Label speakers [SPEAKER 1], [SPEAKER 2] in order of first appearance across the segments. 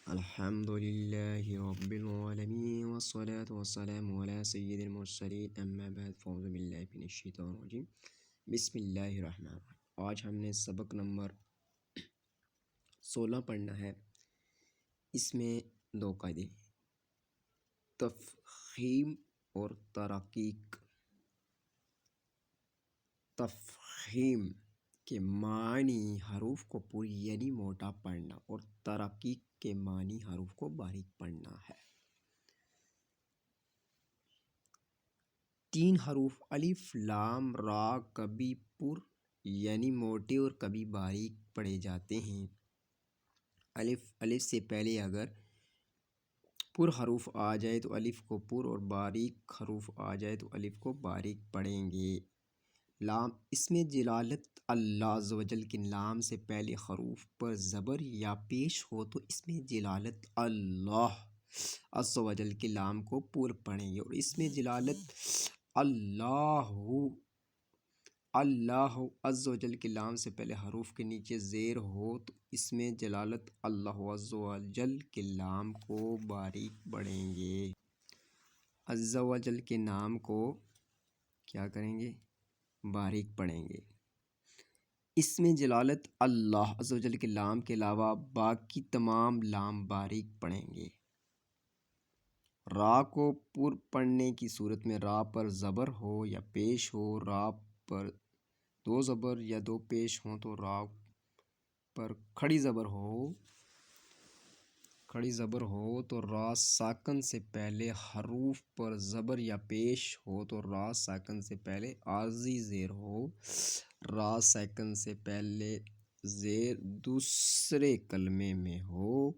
[SPEAKER 1] الحمد لله رب العالمين والصلاة والسلام على سيد المرسلين اما بعد فاعوذ باللہ من الشیطان الرجیم بسم اللہ الرحمن الرحیم۔ آج ہم نے سبق نمبر 16 پڑھنا ہے۔ اس میں دو قاعدے تفخیم اور ترقیق۔ تفخیم کے معنی حروف کو پوری یعنی موٹا پڑھنا، اور ترقیق کے معنی حروف کو باریک پڑھنا ہے۔ 3 حروف الف لام را کبھی پر یعنی موٹے اور کبھی باریک پڑھے جاتے ہیں۔ الف سے پہلے اگر پر حروف آ جائے تو الف کو پر، اور باریک حروف آ جائے تو الف کو باریک پڑھیں گے۔ لام اس میں جلالت اللہ عز و جل کے لام سے پہلے حروف پر زبر یا پیش ہو تو اس میں جلالت اللہ عز و جل کے لام کو پر پڑھیں گے، اور اس میں جلالت اللہ عز و جل کے لام سے پہلے حروف کے نیچے زیر ہو تو اس میں جلالت اللہ عز و جل کے لام کو باریک پڑھیں گے۔ عز و جل کے نام کو کیا کریں گے؟ باریک پڑھیں گے۔ اس میں جلالت اللہ عز و جل کے لام کے علاوہ باقی تمام لام باریک پڑھیں گے۔ را کو پر پڑھنے کی صورت میں را پر زبر ہو یا پیش ہو، را پر 2 زبر یا 2 پیش ہوں تو را پر کھڑی زبر ہو تو را ساکن سے پہلے، حروف پر زبر یا پیش ہو تو را ساکن سے پہلے عارضی زیر ہو، را ساکن سے پہلے زیر دوسرے کلمے میں ہو،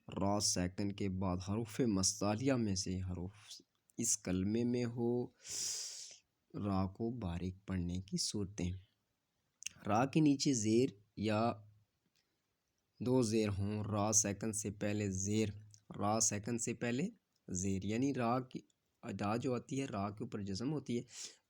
[SPEAKER 1] را ساکن کے بعد حروف مستعلیہ میں سے حروف اس کلمے میں ہو۔ را کو باریک پڑھنے کی صورتیں: را کے نیچے زیر یا 2 زیر ہوں، را سیکنڈ سے پہلے زیر، را سیکنڈ سے پہلے زیر یعنی را کی ادا جو آتی ہے، را کے اوپر جزم ہوتی ہے،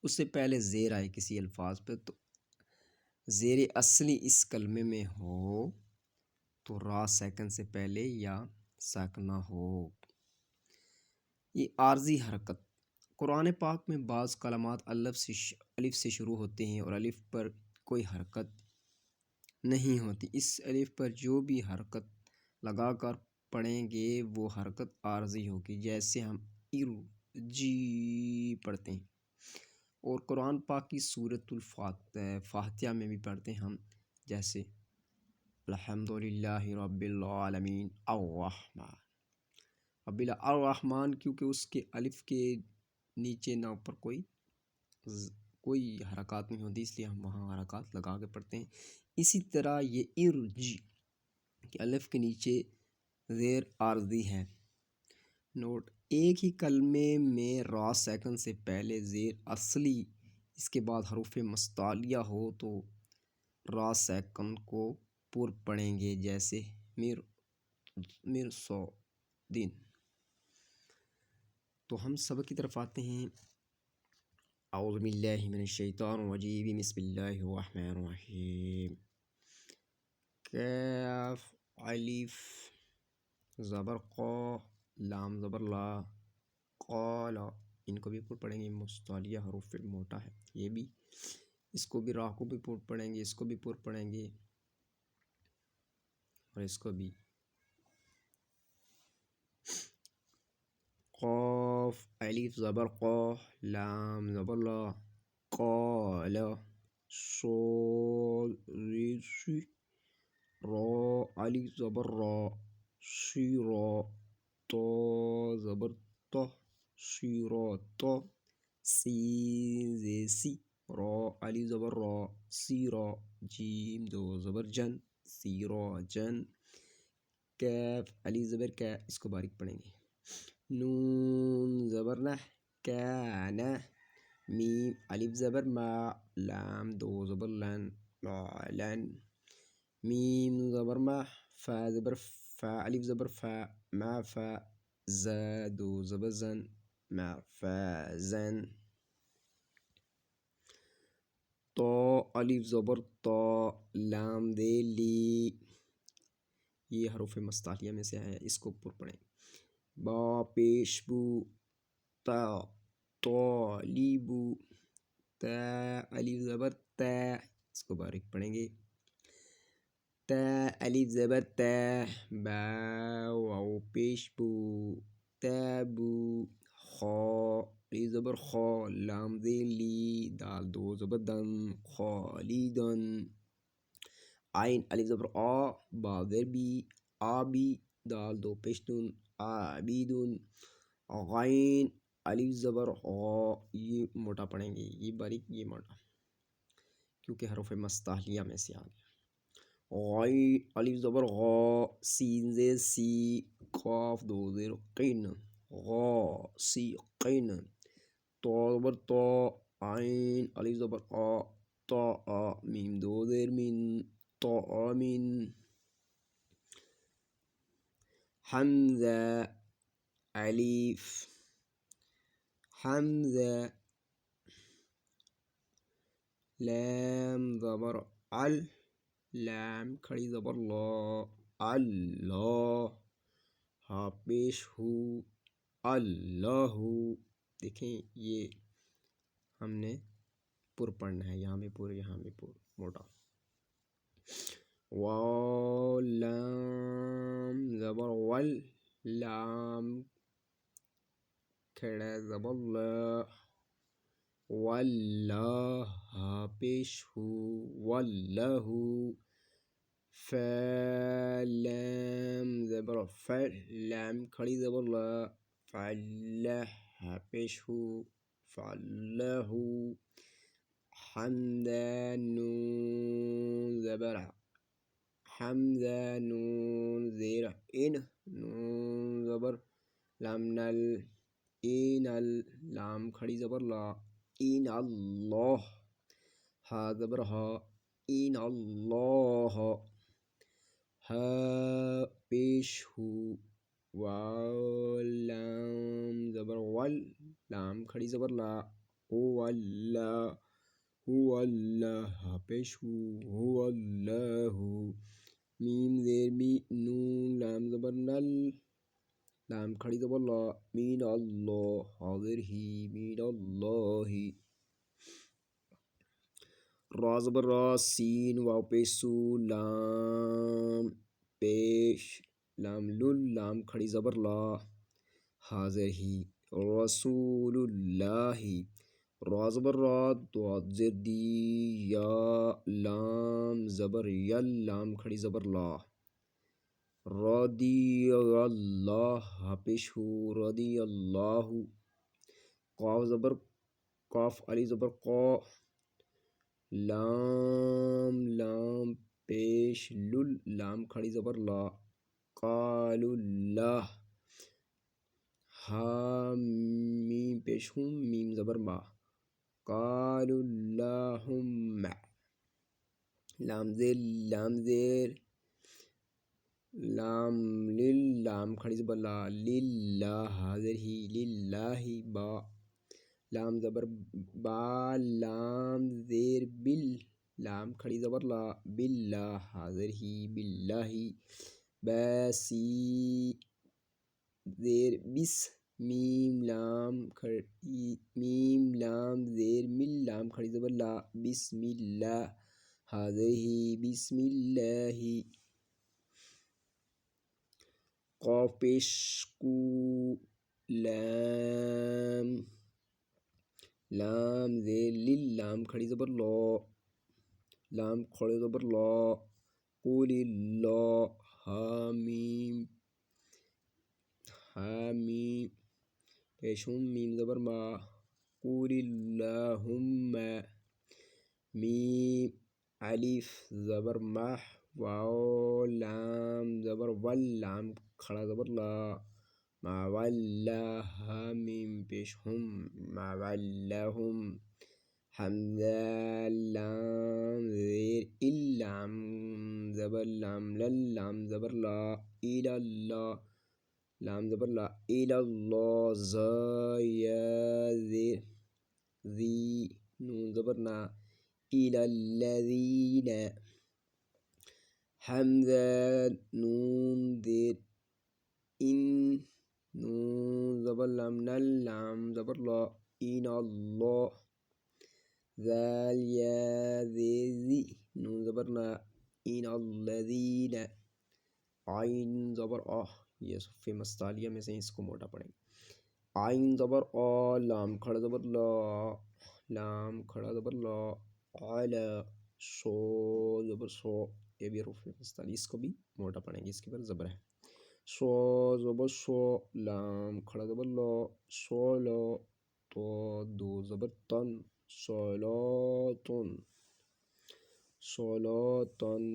[SPEAKER 1] اس سے پہلے زیر آئے کسی الفاظ پہ تو زیر اصلی اس کلمے میں ہو تو را سیکنڈ سے پہلے یا ساکنہ ہو۔ یہ عارضی حرکت: قرآن پاک میں بعض کلمات الف سے شروع ہوتے ہیں اور الف پر کوئی حرکت نہیں ہوتی۔ اس الف پر جو بھی حرکت لگا کر پڑھیں گے وہ حرکت عارضی ہوگی، جیسے ہم ارجی پڑھتے ہیں، اور قرآن پاک کی سورۃ فاتحہ میں بھی پڑھتے ہیں ہم، جیسے الحمدللہ رب العالمین الرحمن الرحمن، کیونکہ اس کے الف کے نیچے نہ اوپر کوئی حرکات نہیں ہوتی، اس لیے ہم وہاں حرکات لگا کے پڑھتے ہیں۔ اسی طرح یہ ارجی کہ الف کے نیچے زیر عارضی ہے۔ نوٹ: ایک ہی کلمے میں را سیکنڈ سے پہلے زیر اصلی، اس کے بعد حروف مستعلیہ ہو تو را سیکنڈ کو پر پڑھیں گے، جیسے مرصادین۔ تو ہم سبق کی طرف آتے ہیں۔ اعوذ باللہ من الشیطان الرجیم، بسم اللہ الرحمن الرحیم۔ کاف الف زبر قا لام زبر لا قال، ان کو بھی پر پڑھیں گے، مستعلیہ حروف موٹا ہے یہ بھی، اس کو بھی، را کو بھی پر پڑھیں گے، اس کو بھی پر پڑھیں گے، اور اس کو بھی۔ قاف الف زبر قا لام زبر لا قال صاد سی را الف زبر را سیرا تا زبر تا سیراتا سی را الف زبر را سیرا جیم 2 زبر جن سیراجن کیف الف زبر کا، اس کو باریک پڑھیں گے، نون زبر نہ کان، میم الف زبر ما لام 2 زبر لن لن، میم زبر ما فا زبر فا الف زبر فا ما فا ز 2 زبر زن ما فا زن، تا الف زبر تا لام دے لی، یہ حروف مستعلیہ میں سے ہے، اس کو پر پڑھیں. با پیش بو، تا طالبو، تا الف زبر تا، اس کو باریک پڑھیں گے. تا الف زبر تا، با واو پیش بو، تابو. خا الف زبر خا، لام زیر لی، دال دو زبر دن، خالیدن. عین الف زبر آ، با زیر بی، آبی، دال دو پیشتن، عابدن. غین الف زبر غا، یہ موٹا پڑھیں گے، یہ باریک یہ موٹا، کیونکہ حروف مستعلیہ میں سے آ گیا. غین الف زبر غا، سین زیر سی، قاف دو زیر قین، غا سی قین. تا زبر تا، عین الف زبر آ، تا آ، میم دو زیر من، تا آمین. حمزہ الف، حمزہ. لام زبر ال، لام کھڑی زبر لا، اللہ. ہا پیش ہو، اللہ. دیکھیں یہ ہم نے پر پڑھنا ہے، یہاں بھی پر، یہاں بھی پر موٹا. واو لام زبر ول، لام کھڑا زبر لا، واللہ. ہا پیش ہو، واللہ. فا لام زبر فل، لام کھڑی زبر لا، فعلہ. ہا پیش ہو، فعلہ. حمزہ نون زبر حمزہ، نون زیر ان، نون زبر لام نل، این ال، لام کھڑی زبر لا، این اللہ. ہا زبر ہا، این اللہ. ہا پیش ہو، واو لام زبر ول، لام کھڑی زبر لا، هو اللہ، هو اللہ. ہا پیش ہو، هو اللہ. میم زیر می، نون لام زبر نل، لام کھڑی زبر لا، مین اللہ. حاضر ہی، مین اللہ. را زبر را، سین واو پیش سو، لام پیش لام لل، لام کھڑی زبر لا، حاضر ہی. رسول اللہ. را زبر را، ضاد زیر دی، یا لام زبر یل، لام کھڑی زبر لا، رضی اللہ. ہا پیش ہو، رضی اللہ. قاف زبر قاف الف زبر قا، لام لام پیش لل، لام کھڑی زبر لا، قال اللہ. ہا میم پیش ہوں، میم زبر ما، قال اللہم. لام زیر لام لل، لام کھڑی زبر لا، للہ. حاضر ہی، للہ. با لام زبر با، لام زیر بل، لام کھڑی زبر لا، باللہ. حاضر ہی، باللہ. باسی زیر بس، میم لام زیر مل، لام کھڑی زبر لا، بسم اللہ. حاضر ہی، بسم اللہ. قاف پیش کو، لام لام زیر لل، لام کھڑی زبر لا، لام کھڑی زبر لا، قول اللہ. حامیم حامیم پیشم، میم زبر ما، قول اللہم. میم الف زبر مح، واو لام زبر ول، لام کھڑا زبر لا، ما واللہ. حامیم پیش ہم، ما واللہم. حمزہ لام زیر ال، لام زبر لام لل، لام زبر لا، اللہ، لام زبر لا، اللہ. زایا زیر ذی، نون زبر نا، الذین. حمزہ نون زیر ان نون زبر لام نل لام زبر لا این اللہ ذال یا ذی نون زبر نا این الذین عین زبر یہ صفے مستعلیہ میں سے اس کو موٹا پڑیں گے عین زبر لام کھڑا زبر لا لام کھڑا زبر لا علا شو زبر شو یہ بھی حروف مستعلی اس کو بھی موٹا پڑیں گے اس کے بعد زبر ہے شو زبر شو لام کھڑا زبر لا شو لا تو دو زبر تن صلاتن صلاتن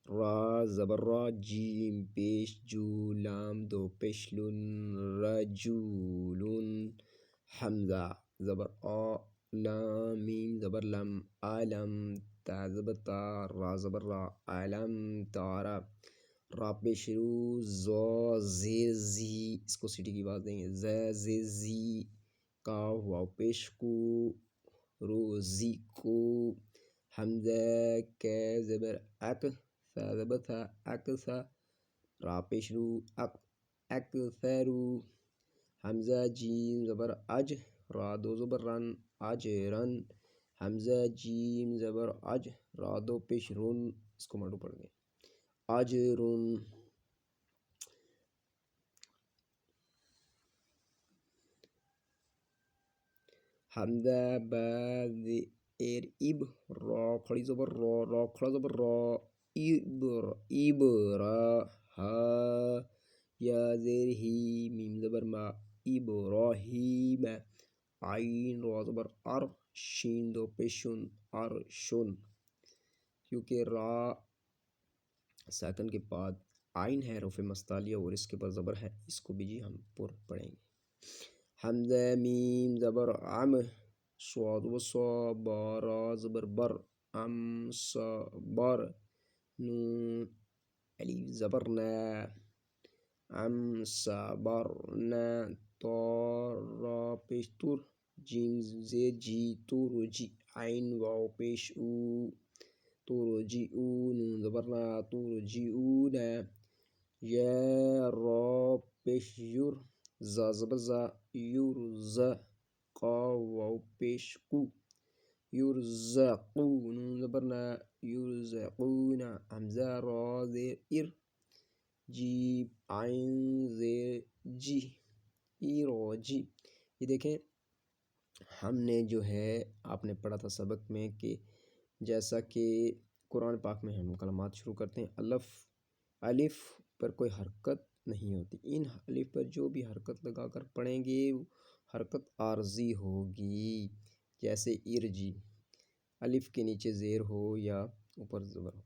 [SPEAKER 1] را زبر را جیم پیش جو لام دو پیش لن رجولن حمزہ زبر لام میم زبر لم علم تا زبر تا را زبر را علم تارا را پیش رو زا زیر زی اس کو سیٹی کی بات دیں گے ز زیر زی کا واو پیش کو روزی کو حمزہ کے زبر اک ثا زبر تھا اکثا را پیش رو اکثرو حمزہ جیم زبر اج را دو زبر رن اجرن حمزہ جیم زبر اج را دو پیش رن اس کو مڑو پڑھ گئے اجرن حمزہ بازر اب را کھڑی زبر را را کھڑا زبر را ابرا ہا یا زیر ہی میم زبر ما ابراہیم عین را زبر ار شین دو پیشن ارشن کیونکہ را ساکن کے بعد عین ہے حروف مستعلیہ اور اس کے بعد زبر ہے اس کو بھی جی ہم پر پڑھیں گے حمزہ میم زبر عم صاد و صا بارا زبر بر ام صبر نون الف زبر نا ام صبرنا طارا پیش تور جیم زیر جی تور جی عین واو پیش او تور جی او نون زبر نا تور جی او نا یا را پیش یور زا زبر زا یور زا قا واو پیش کو یرزقو نون زبر نا یرزقون حمزہ را زیر ار جی عین زیر جی ایرو جی یہ دیکھیں ہم نے جو ہے آپ نے پڑھا تھا سبق میں کہ جیسا کہ قرآن پاک میں ہم کلمات شروع کرتے ہیں الف پر کوئی حرکت نہیں ہوتی ان الف پر جو بھی حرکت لگا کر پڑھیں گے حرکت عارضی ہوگی جیسے ارجی الف کے نیچے زیر ہو یا اوپر زبر ہو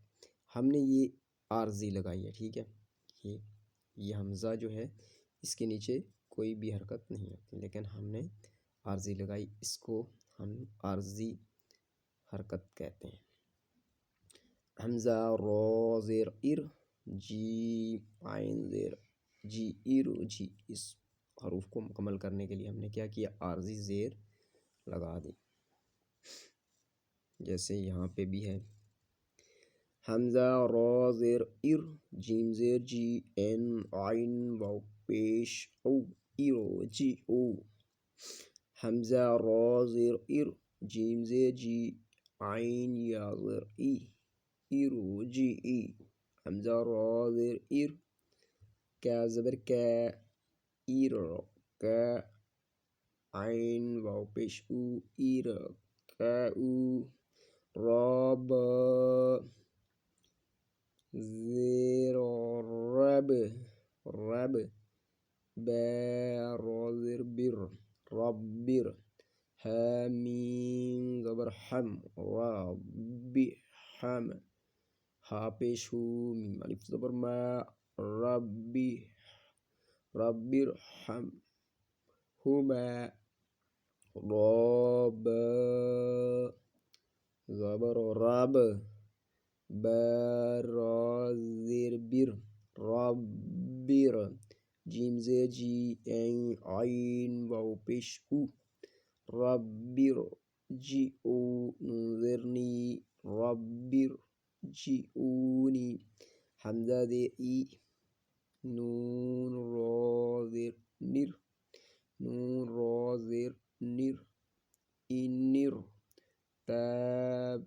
[SPEAKER 1] ہم نے یہ عارضی لگائی ہے ٹھیک ہے یہ حمزہ جو ہے اس کے نیچے کوئی بھی حرکت نہیں ہوتی لیکن ہم نے عارضی لگائی اس کو ہم عارضی حرکت کہتے ہیں حمزہ را زیر ار جی عین زیر جی ارو جی اس حروف کو مکمل کرنے کے لیے ہم نے کیا کیا عارضی زیر لگا دی جیسے یہاں پہ بھی ہے حمزہ را زیر ار جیم زیر جی این عین واو پیش او ایرو جی او حمزہ را زیر ار جیم زیر جی عین یا زیر ای ایرو جی ای حمزہ را زیر ار کا زبر کا ایرو کا عین واو پیش او ایرو کا او راب زیر رب رب بر بر ربر حمیم زبر حم رب حم ہا پیش ہو میم الف زبر ما ربی ربر حم ہما راب زبر رب برازر بر ربر جیم زیر جی عین واو پیش او ربر جی او نون زیر نی ربر جئونی حمزہ زیر ای نون را زیر نر نون را زیر نر انر تاب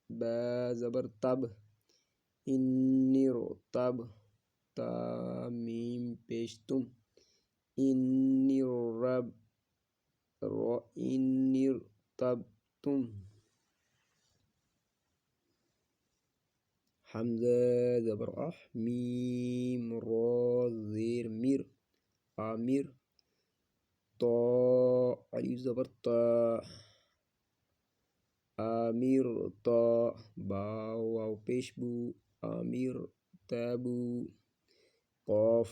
[SPEAKER 1] با زبر تب انر تب تا میم پیش تم انر رب را انر تب تم حمزہ زبر اح میم را زیر میر آمیر تا الف زبر تا آمیر تا با واو پیش بو آمیر تابو قاف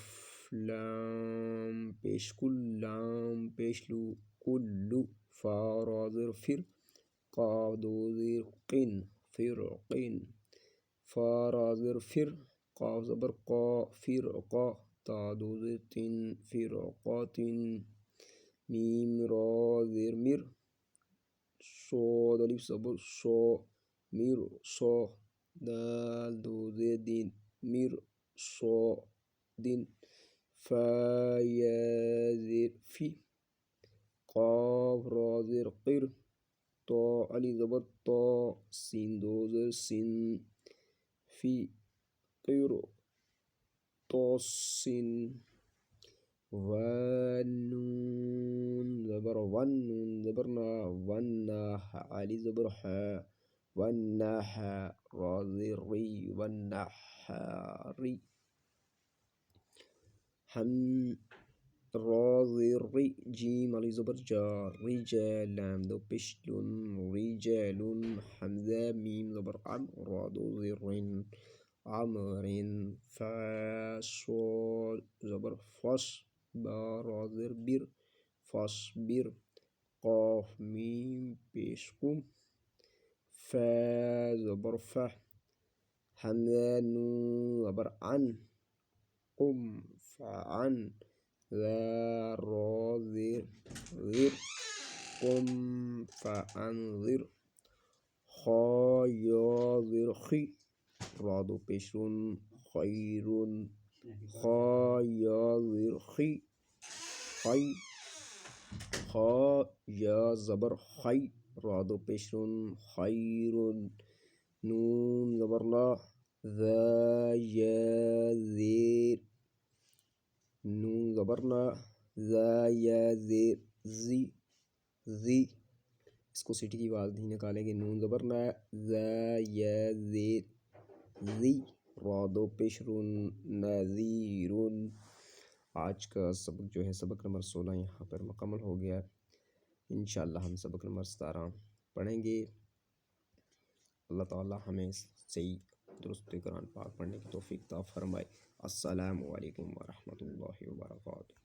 [SPEAKER 1] لام پیش کل لام پیش لو کلو فا را زیر فر قاف دو زیر قن فر قن فا را زیر فر قاف زبر قا فر قا تا دو زیر تن فر قاتن میم را زیر مر صاد الف زبر صا مر صا دال دو زیر دین مر صا دن فا یا زیر فی قاف را زیر قر تا الف زبر تا سین دو زیر سن فی قر طاسن ونون زبر ون نون زبر نا ونّا الف زبر حا والنحا را زیر ری والنحاری ہم را زیر ری جیم الف زبر جا رجال لام دو پشلن رجال حمزہ میم زبر عم را دو زیر رن عمرن فا صاد زبر فص با را زیر بر فاصبر قاف میم پیش قم فا زبر فہ حمزہ نون زبر عن قم فعن ذا را زیر ذر قم فانذر خا یا زیر خی را دو پیشرون خیرون خا یا زیر خی خی خا یا زبر خی را دو پیشرون خیرون نون زبر لا ذا یا زیر نون زبر نا ذا یا زیر زی زی اس کو سٹی کی آواز نہیں نکالیں گے نون زبر نا ذا یا زیر زی را دو پیشرون نذیرون آج کا سبق جو ہے سبق نمبر 16 یہاں پر مکمل ہو گیا انشاءاللہ ہم سبق نمبر 17 پڑھیں گے اللہ تعالی ہمیں صحیح درست قرآن پاک پڑھنے کی توفیق عطا فرمائے السلام علیکم ورحمۃ اللہ وبرکاتہ